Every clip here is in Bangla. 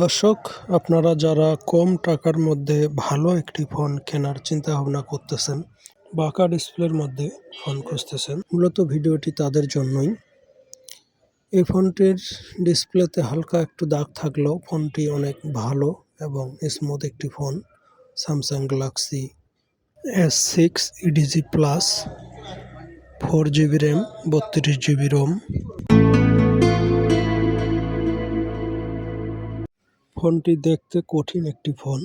দর্শক, আপনারা যারা কম টাকার মধ্যে ভালো একটি ফোন কেনার চিন্তা ভাবনা করতেছেন, বাঁকা ডিসপ্লের মধ্যে ফোন খুঁজতেছেন, মূলত ভিডিওটি তাদের জন্যই। এই ফোনটির ডিসপ্লেতে হালকা একটু দাগ থাকলেও ফোনটি অনেক ভালো এবং স্মুথ একটি phone. Samsung Galaxy S6 EDG plus, 4GB RAM, 32GB ROM. ফোনটি দেখতে কঠিন একটি ফোন।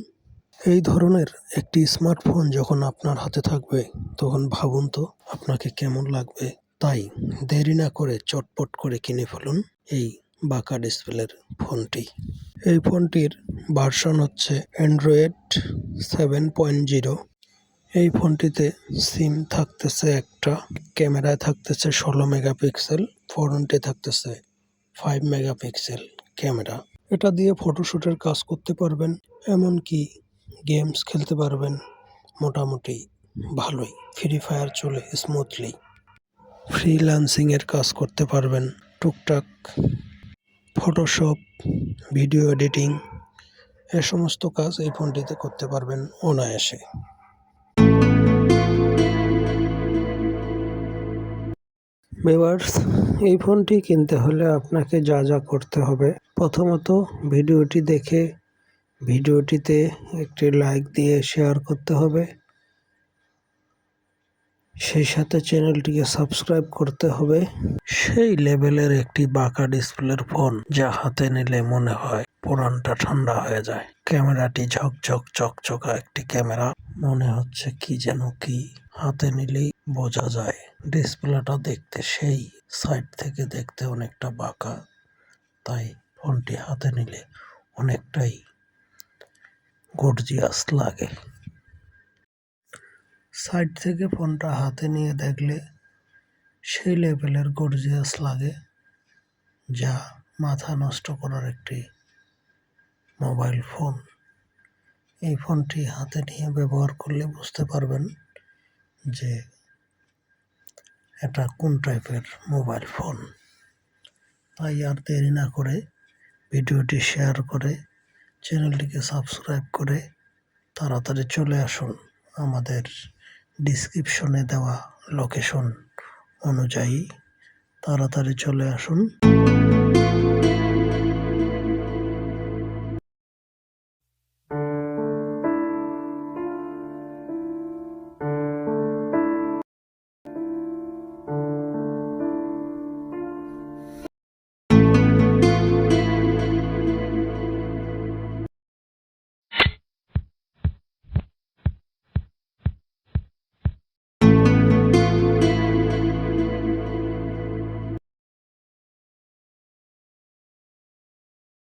এই ধরনের একটি স্মার্টফোন যখন আপনার হাতে থাকবে তখন ভাবুন তো আপনাকে কেমন লাগবে। তাই দেরি না করে চটপট করে কিনে ফেলুন এই বাঁকা ডিসপ্লের ফোনটি। এই ফোনটির ভার্সন হচ্ছে অ্যান্ড্রয়েড 7.0। এই ফোনটিতে সিম থাকতেছে একটা, ক্যামেরায় থাকতেছে 16 মেগাপিক্সেল, ফ্রন্টে থাকতেছে 5 মেগাপিক্সেল ক্যামেরা। এটা দিয়ে ফটোশ্যুটের কাজ করতে পারবেন, এমনকি গেমস খেলতে পারবেন মোটামুটি ভালোই। ফ্রি ফায়ার চলে স্মুথলি। ফ্রিল্যান্সিংয়ের কাজ করতে পারবেন টুকটাক, ফটোশপ, ভিডিও এডিটিং, এ সমস্ত কাজ এই ফোনটিতে করতে পারবেন অনায়াসে। ভিউয়ার্স, এই ফোনটি কিনতে হলে আপনাকে যা যা করতে হবে, প্রথমত ভিডিওটি দেখে ভিডিওটিতে একটি লাইক দিয়ে শেয়ার করতে হবে, সেই সাথে চ্যানেলটিকে সাবস্ক্রাইব করতে হবে। সেই লেভেলের একটি বাঁকা ডিসপ্লের ফোন যা হাতে নিলে মনে হয় পুরানটা ঠান্ডা হয়ে যায়। ক্যামেরাটি ঝকঝক চকচকা একটি ক্যামেরা, মনে হচ্ছে কি যেন কি, হাতে নিলেই বোঝা যায়। ডিসপ্লেটা দেখতে সেই, সাইড থেকে দেখতে অনেকটা বাঁকা, তাই ফোনটি হাতে নিলে অনেকটাই গর্জিয়াস লাগে। সাইড থেকে ফোনটা হাতে নিয়ে দেখলে সেই লেভেলের গর্জিয়াস লাগে, যা মাথা নষ্ট করার একটি মোবাইল ফোন। এই ফোনটি হাতে নিয়ে ব্যবহার করলে বুঝতে পারবেন যে এটা কোন টাইপের মোবাইল ফোন। তাই আর দেরি না করে ভিডিওটি শেয়ার করে চ্যানেলটিকে সাবস্ক্রাইব করে তাড়াতাড়ি চলে আসুন আমাদের ডিসক্রিপশনে দেওয়া লোকেশন অনুযায়ী। তাড়াতাড়ি চলে আসুন।